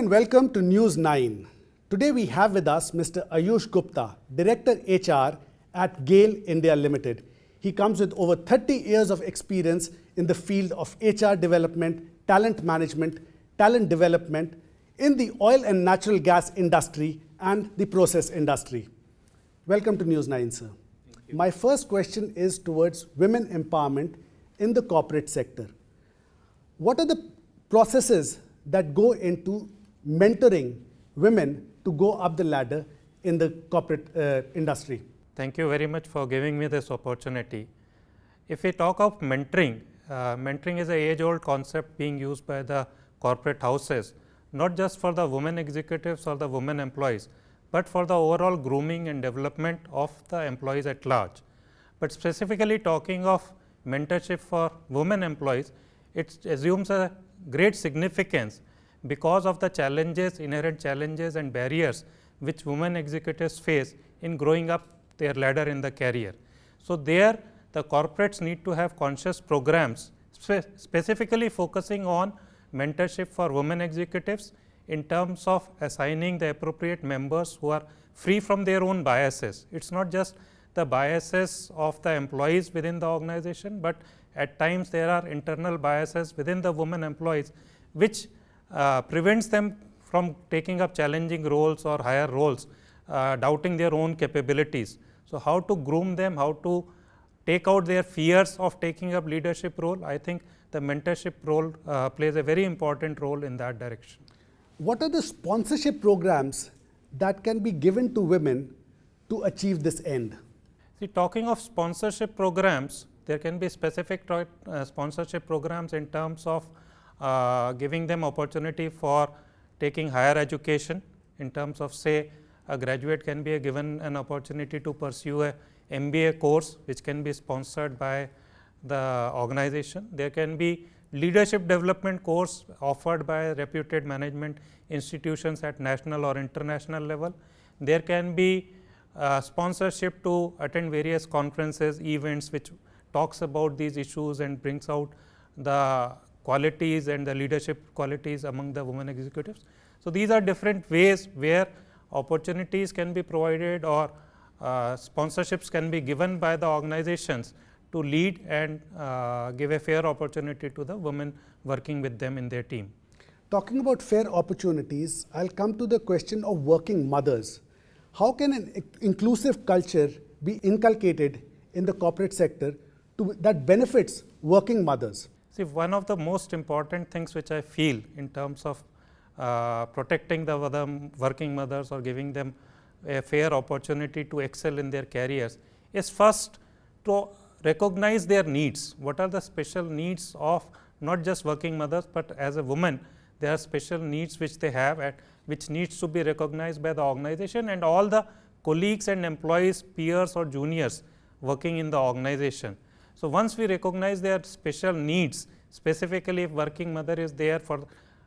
and welcome to News9. Today we have with us Mr. Ayush Gupta, Director HR at GAIL India Limited. He comes with over 30 years of experience in the field of HR development, talent management, talent development in the oil and natural gas industry and the process industry. Welcome to News9, sir. My first question is towards women empowerment in the corporate sector. What are the processes that go into mentoring women to go up the ladder in the corporate industry? Thank you very much for giving me this opportunity. If we talk of mentoring, mentoring is an age-old concept being used by the corporate houses, not just for the women executives or the women employees, but for the overall grooming and development of the employees at large. But specifically talking of mentorship for women employees, it assumes a great significance because of the challenges, inherent challenges and barriers which women executives face in growing up their ladder in the career. So, there the corporates need to have conscious programs specifically focusing on mentorship for women executives in terms of assigning the appropriate members who are free from their own biases. It is not just the biases of the employees within the organization, but at times there are internal biases within the women employees which prevents them from taking up challenging roles or higher roles, doubting their own capabilities. So, how to groom them, how to take out their fears of taking up leadership role, I think the mentorship role plays a very important role in that direction. What are the sponsorship programs that can be given to women to achieve this end? See, talking of sponsorship programs, there can be specific sponsorship programs in terms of giving them opportunity for taking higher education, in terms of say a graduate can be given an opportunity to pursue a MBA course which can be sponsored by the organization. There can be leadership development course offered by reputed management institutions at national or international level. There can be sponsorship to attend various conferences, events which talks about these issues and brings out the qualities and the leadership qualities among the women executives. So, these are different ways where opportunities can be provided or sponsorships can be given by the organizations to lead and give a fair opportunity to the women working with them in their team. Talking about fair opportunities, I will come to the question of working mothers. How can an inclusive culture be inculcated in the corporate sector that benefits working mothers? See, one of the most important things which I feel in terms of protecting the working mothers or giving them a fair opportunity to excel in their careers is first to recognize their needs. What are the special needs of not just working mothers, but as a woman there are special needs which they have which needs to be recognized by the organization and all the colleagues and employees, peers or juniors working in the organization. So, once we recognize their special needs, specifically if working mother is there for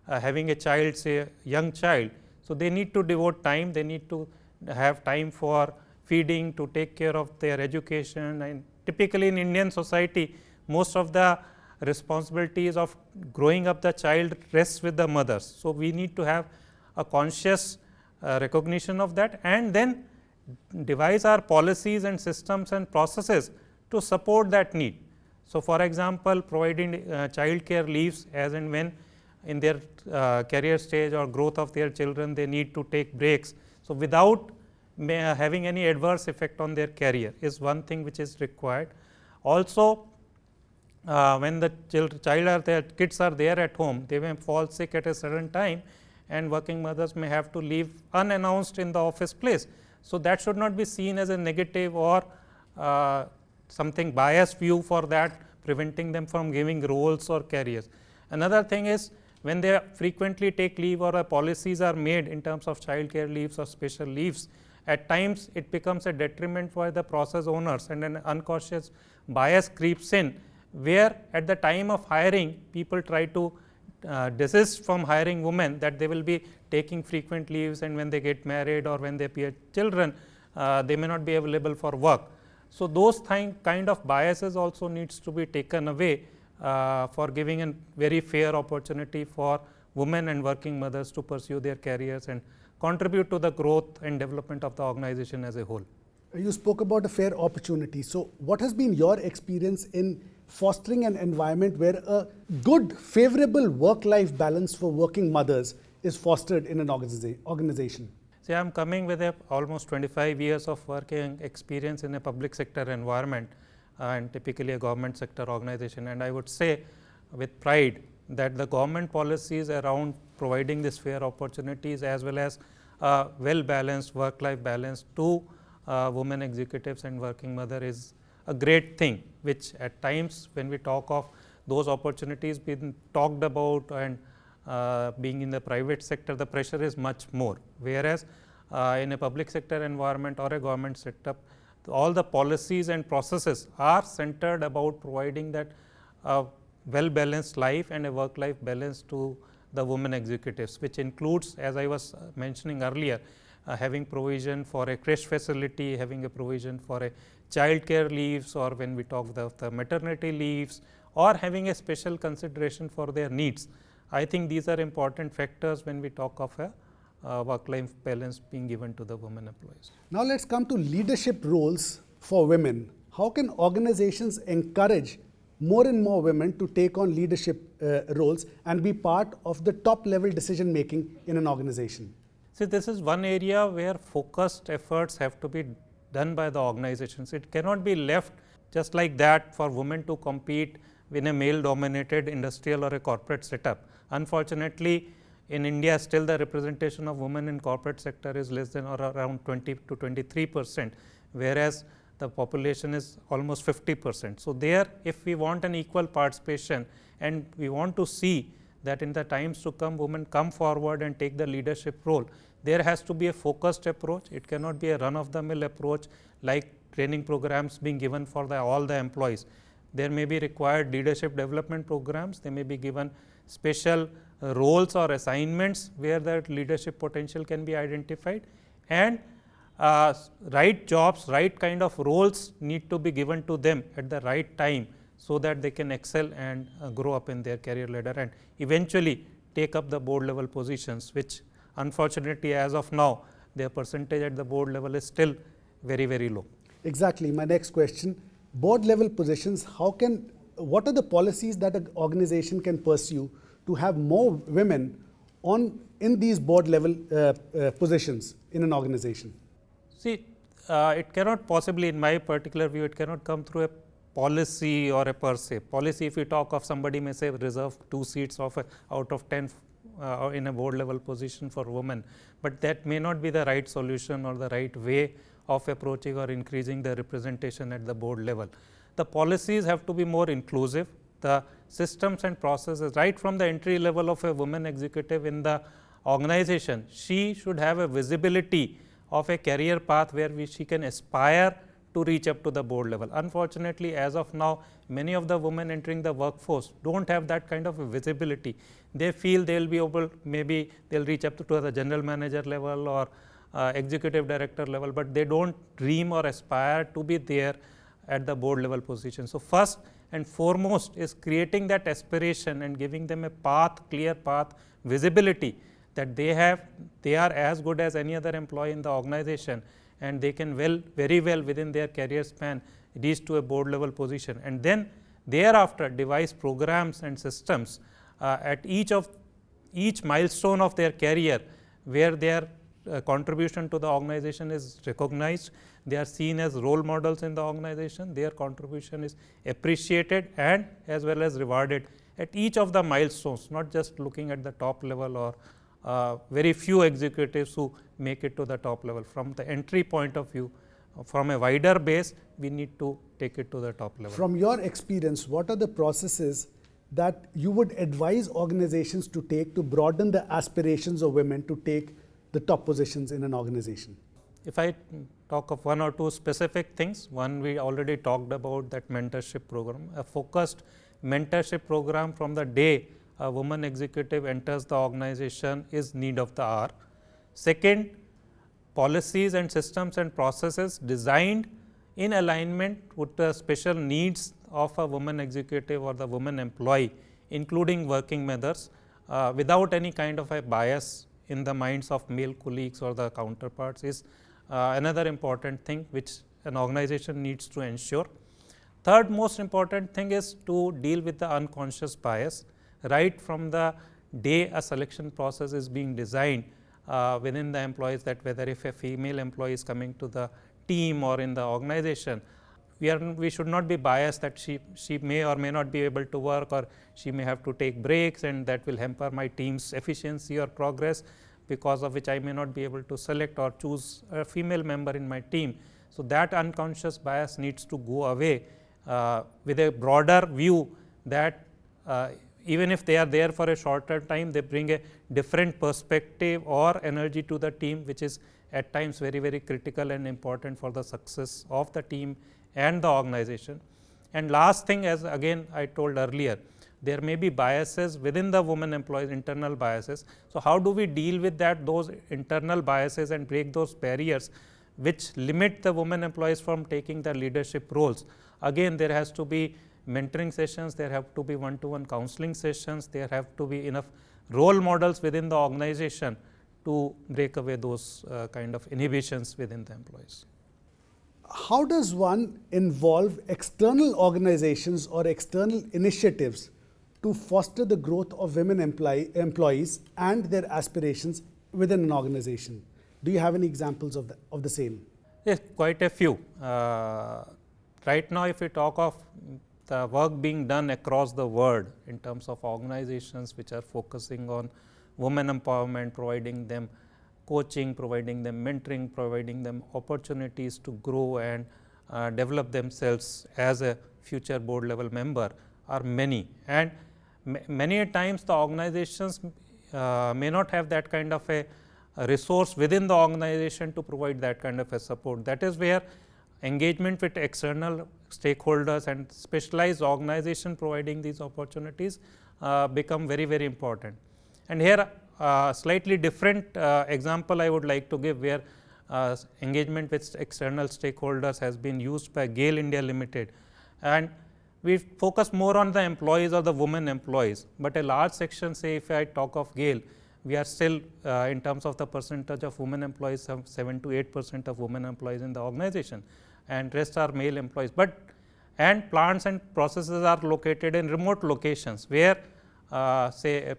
having a child, say a young child, so they need to devote time, they need to have time for feeding, to take care of their education, and typically in Indian society most of the responsibilities of growing up the child rests with the mothers. So, we need to have a conscious recognition of that and then devise our policies and systems and processes to support that need. So, for example, providing child care leaves as and when in their career stage or growth of their children they need to take breaks. So, without having any adverse effect on their career is one thing which is required. Also, when the kids are there at home, they may fall sick at a certain time and working mothers may have to leave unannounced in the office place. So, that should not be seen as a negative or something biased view for that, preventing them from giving roles or careers. Another thing is when they frequently take leave or policies are made in terms of child care leaves or special leaves, at times it becomes a detriment for the process owners and an unconscious bias creeps in, where at the time of hiring people try to desist from hiring women, that they will be taking frequent leaves and when they get married or when they bear children they may not be available for work. So, those kind of biases also needs to be taken away for giving a very fair opportunity for women and working mothers to pursue their careers and contribute to the growth and development of the organization as a whole. You spoke about a fair opportunity. So, what has been your experience in fostering an environment where a good, favorable work-life balance for working mothers is fostered in an organization? See, I am coming with almost 25 years of working experience in a public sector environment and typically a government sector organization, and I would say with pride that the government policies around providing this fair opportunities as well as well balanced work-life balance to women executives and working mother is a great thing, which at times when we talk of those opportunities being talked about and being in the private sector, the pressure is much more. Whereas, in a public sector environment or a government setup, all the policies and processes are centered about providing that well balanced life and a work life balance to the women executives, which includes, as I was mentioning earlier, having provision for a creche facility, having a provision for a child care leaves, or when we talk of the maternity leaves, or having a special consideration for their needs. I think these are important factors when we talk of a work-life balance being given to the women employees. Now, let's come to leadership roles for women. How can organizations encourage more and more women to take on leadership roles and be part of the top level decision making in an organization? See, this is one area where focused efforts have to be done by the organizations. It cannot be left just like that for women to compete in a male dominated industrial or a corporate setup. Unfortunately, in India still the representation of women in corporate sector is less than or around 20 to 23%, whereas the population is almost 50%. So, there if we want an equal participation and we want to see that in the times to come women come forward and take the leadership role, there has to be a focused approach. It cannot be a run of the mill approach like training programs being given for all the employees. There may be required leadership development programs, they may be given special roles or assignments where that leadership potential can be identified, and right jobs, right kind of roles need to be given to them at the right time, so that they can excel and grow up in their career ladder and eventually take up the board level positions, which unfortunately as of now their percentage at the board level is still very, very low. Exactly. My next question, board level positions, what are the policies that an organization can pursue to have more women in these board level positions in an organization? See, it cannot possibly, in my particular view, it cannot come through a policy or a per se. Policy, if you talk of somebody may say reserve 2 seats out of 10 in a board level position for women, but that may not be the right solution or the right way of approaching or increasing the representation at the board level. The policies have to be more inclusive. The systems and processes right from the entry level of a woman executive in the organization, she should have a visibility of a career path where she can aspire to reach up to the board level. Unfortunately, as of now, many of the women entering the workforce do not have that kind of a visibility. They feel they will be able, maybe they will reach up to the general manager level or executive director level, but they do not dream or aspire to be there at the board level position. So, first and foremost is creating that aspiration and giving them a path, clear path, visibility that they are as good as any other employee in the organization, and they can very well within their career span reach to a board level position, and then thereafter devise programs and systems at each milestone of their career where their contribution to the organization is recognized, they are seen as role models in the organization, their contribution is appreciated and as well as rewarded at each of the milestones, not just looking at the top level or very few executives who make it to the top level. From the entry point of view, from a wider base, we need to take it to the top level. From your experience, what are the processes that you would advise organizations to take to broaden the aspirations of women to take the top positions in an organization? If I talk of one or two specific things, one we already talked about, that mentorship program, a focused mentorship program from the day a woman executive enters the organization is need of the hour. Second, policies and systems and processes designed in alignment with the special needs of a woman executive or the woman employee, including working mothers, without any kind of a bias in the minds of male colleagues or the counterparts is another important thing which an organization needs to ensure. Third most important thing is to deal with the unconscious bias right from the day a selection process is being designed within the employees, that whether if a female employee is coming to the team or in the organization, we should not be biased that she may or may not be able to work, or she may have to take breaks, and that will hamper my team's efficiency or progress, because of which I may not be able to select or choose a female member in my team. So, that unconscious bias needs to go away with a broader view that even if they are there for a shorter time, they bring a different perspective or energy to the team, which is at times very, very critical and important for the success of the team and the organization. And last thing, as again I told earlier, there may be biases within the women employees, internal biases. So, how do we deal with that, those internal biases, and break those barriers which limit the women employees from taking the leadership roles? Again, there has to be mentoring sessions, there have to be one-to-one counseling sessions, there have to be enough role models within the organization to break away those kind of inhibitions within the employees. How does one involve external organizations or external initiatives to foster the growth of women employees and their aspirations within an organization? Do you have any examples of the same? Yes, quite a few. Right now, if we talk of the work being done across the world in terms of organizations which are focusing on women empowerment, providing them coaching, providing them mentoring, providing them opportunities to grow and develop themselves as a future board level member, are many. And many a times the organizations may not have that kind of a resource within the organization to provide that kind of a support. That is where engagement with external stakeholders and specialized organization providing these opportunities become very, very important. And here slightly different example I would like to give, where engagement with external stakeholders has been used by GAIL India Limited, and we focus more on the employees or the women employees, but a large section, say if I talk of GAIL, we are still in terms of the percentage of women employees, 7 to 8% of women employees in the organization, and rest are male employees. But and plants and processes are located in remote locations, where say a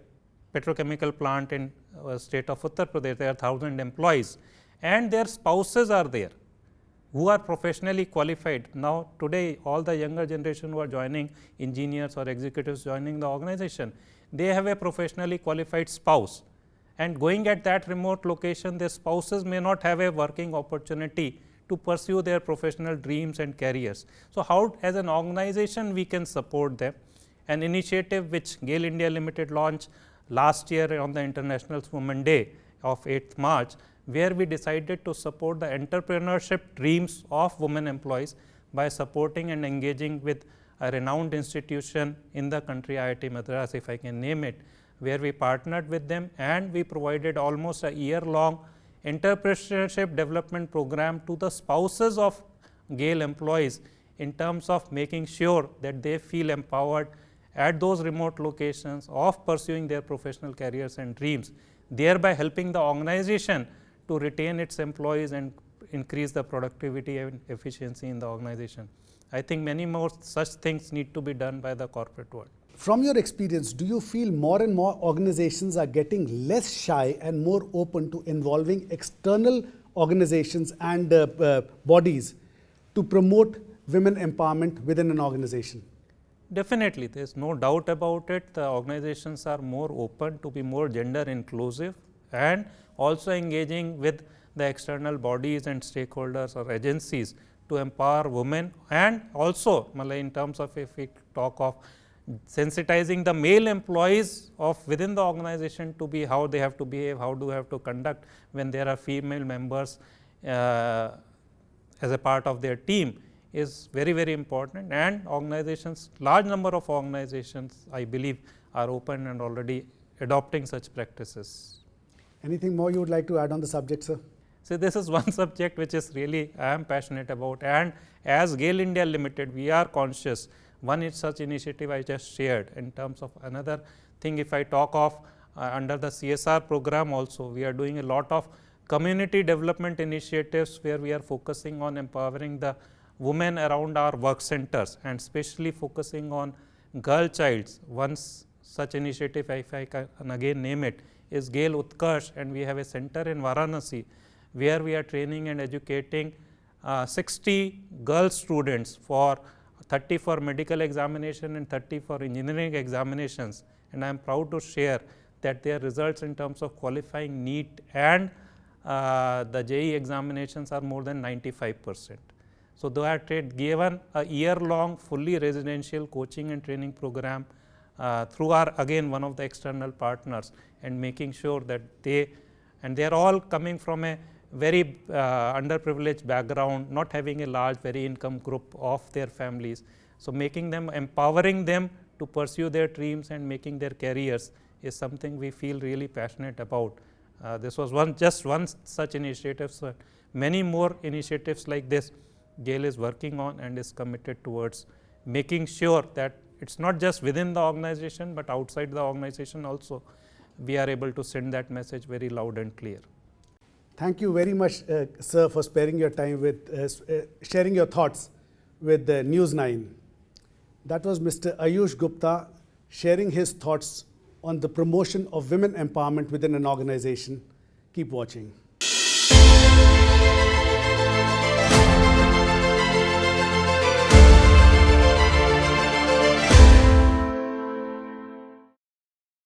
petrochemical plant in state of Uttar Pradesh, there are 1,000 employees and their spouses are there who are professionally qualified. Now, today all the younger generation who are joining, engineers or executives joining the organization, they have a professionally qualified spouse, and going at that remote location, their spouses may not have a working opportunity to pursue their professional dreams and careers. So, how as an organization we can support them? An initiative which GAIL India Limited launched last year on the International Women's Day of 8th March, where we decided to support the entrepreneurship dreams of women employees by supporting and engaging with a renowned institution in the country, IIT Madras, if I can name it, where we partnered with them and we provided almost a year-long entrepreneurship development program to the spouses of GAIL employees, in terms of making sure that they feel empowered at those remote locations of pursuing their professional careers and dreams, thereby helping the organization to retain its employees and increase the productivity and efficiency in the organization. I think many more such things need to be done by the corporate world. From your experience, do you feel more and more organizations are getting less shy and more open to involving external organizations and bodies to promote women empowerment within an organization? Definitely, there is no doubt about it. The organizations are more open to be more gender inclusive and also engaging with the external bodies and stakeholders or agencies to empower women, and also in terms of, if we talk of sensitizing the male employees of within the organization to be how they have to behave, how do they have to conduct when there are female members as a part of their team, is very, very important. And organizations, large number of organizations, I believe, are open and already adopting such practices. Anything more you would like to add on the subject, sir? So, this is one subject which is really I am passionate about, and as GAIL India Limited, we are conscious. One is such initiative I just shared. In terms of another thing, if I talk of under the CSR program also, we are doing a lot of community development initiatives where we are focusing on empowering the women around our work centers and especially focusing on girl childs. One such initiative, if I can again name it, is GAIL Utkarsh, and we have a center in Varanasi where we are training and educating 60 girl students, for 30 for medical examination and 30 for engineering examinations. And I am proud to share that their results in terms of qualifying NEET and the JEE examinations are more than 95%. So, they are given a year-long fully residential coaching and training program through our again one of the external partners, and making sure that they are all coming from a very underprivileged background, not having a large very income group of their families. So, making them, empowering them to pursue their dreams and making their careers is something we feel really passionate about. This was just one such initiative. So, many more initiatives like this GAIL is working on and is committed towards making sure that it is not just within the organization, but outside the organization also we are able to send that message very loud and clear. Thank you very much, sir, for sparing your time with sharing your thoughts with News9. That was Mr. Ayush Gupta sharing his thoughts on the promotion of women empowerment within an organization. Keep watching.